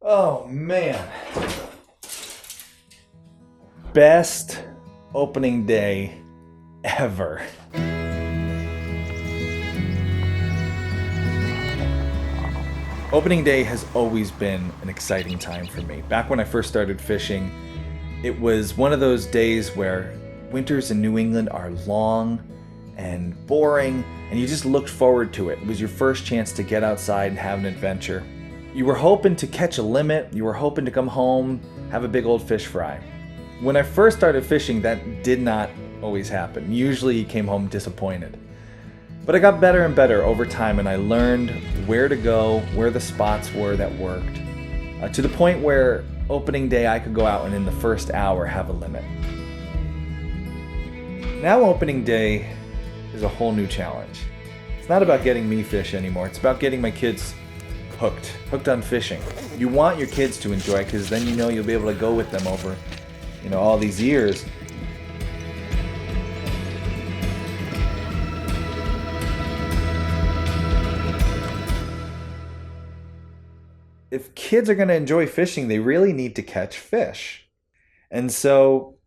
Oh man. Best opening day ever. Opening day has always been an exciting time for me. Back when I first started fishing, it was one of those days where winters in New England are long and boring, and you just looked forward to it. It was your first chance to get outside and have an adventure. You were hoping to catch a limit, you were hoping to come home, have a big old fish fry. When I first started fishing, that did not always happen. Usually you came home disappointed. But I got better and better over time, and I learned where to go, where the spots were that worked, to the point where opening day I could go out and in the first hour have a limit. Now opening day is a whole new challenge. It's not about getting me fish anymore, it's about getting my kids hooked on fishing. You want your kids to enjoy it because then you know you'll be able to go with them over, all these years. If kids are going to enjoy fishing, they really need to catch fish. And so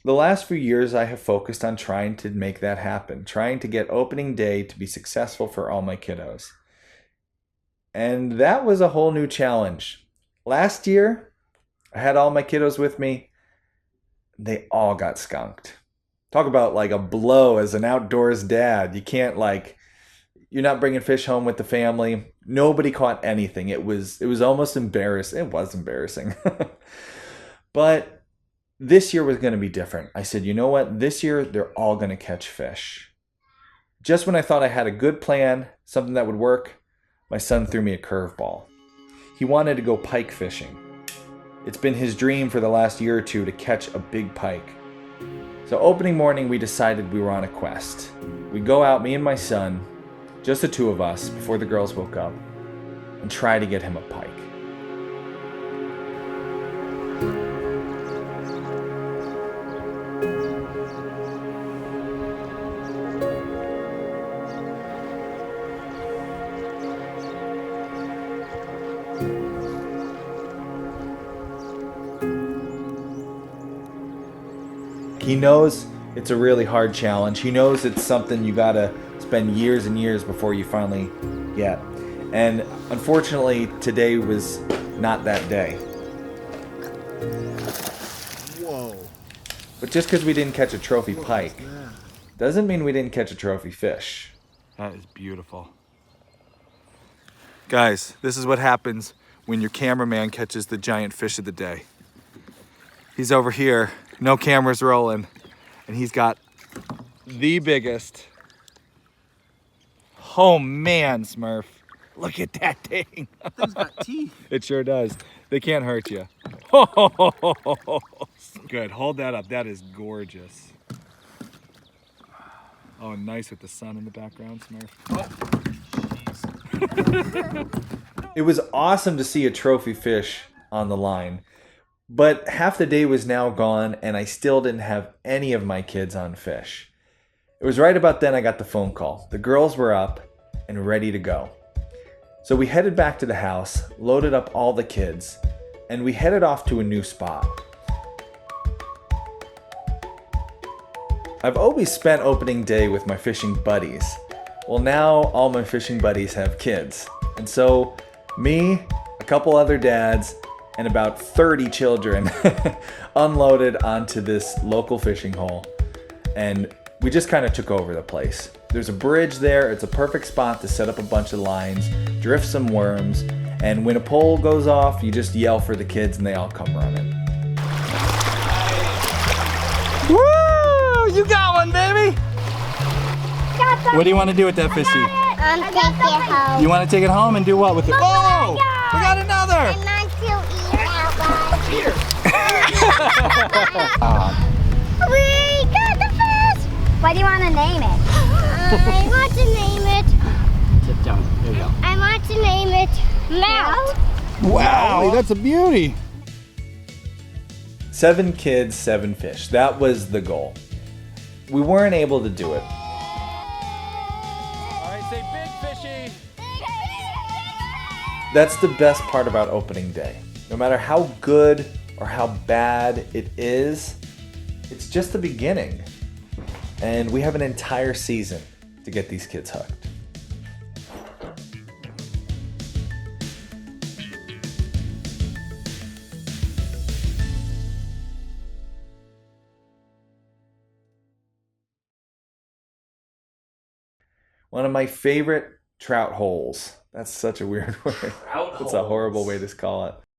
the last few years I have focused on trying to make that happen, trying to get opening day to be successful for all my kiddos. And that was a whole new challenge. Last year, I had all my kiddos with me. They all got skunked. Talk about like a blow as an outdoors dad. You can't you're not bringing fish home with the family. Nobody caught anything. It was almost embarrassing. It was embarrassing. But this year was going to be different. I said, you know what? This year, they're all going to catch fish. Just when I thought I had a good plan, something that would work, my son threw me a curveball. He wanted to go pike fishing. It's been his dream for the last year or two to catch a big pike. So opening morning, we decided we were on a quest. We'd go out, me and my son, just the two of us, before the girls woke up, and try to get him a pike. He knows it's a really hard challenge. He knows it's something you gotta spend years and years before you finally get. And unfortunately, today was not that day. Whoa. But just because we didn't catch a trophy pike doesn't mean we didn't catch a trophy fish. That is beautiful. Guys, this is what happens when your cameraman catches the giant fish of the day. He's over here, no cameras rolling, and he's got the biggest. Oh man, Smurf. Look at that thing. That thing's got teeth. It sure does. They can't hurt you. Good, hold that up. That is gorgeous. Oh, nice with the sun in the background, Smurf. Oh. It was awesome to see a trophy fish on the line. But half the day was now gone, and I still didn't have any of my kids on fish. It was right about then I got the phone call. The girls were up and ready to go. So we headed back to the house, loaded up all the kids, and we headed off to a new spot. I've always spent opening day with my fishing buddies. Well, now all my fishing buddies have kids. And so me, a couple other dads, and about 30 children unloaded onto this local fishing hole. And we just kind of took over the place. There's a bridge there. It's a perfect spot to set up a bunch of lines, drift some worms, and when a pole goes off, you just yell for the kids and they all come running. Woo! You got one, baby! What do you want to do with that fishy? Take it home. You want to take it home and do what with it? Oh! We got another! Here. We got the fish! What do you want to name it? I want to name it. Sit down. There you go. I want to name it Mount. Wow, that's a beauty. 7 kids, 7 fish. That was the goal. We weren't able to do it. All right, say big fishy. That's the best part about opening day. No matter how good or how bad it is, it's just the beginning. And we have an entire season to get these kids hooked. One of my favorite trout holes. That's such a weird word. Trout That's a horrible holes. way to call it.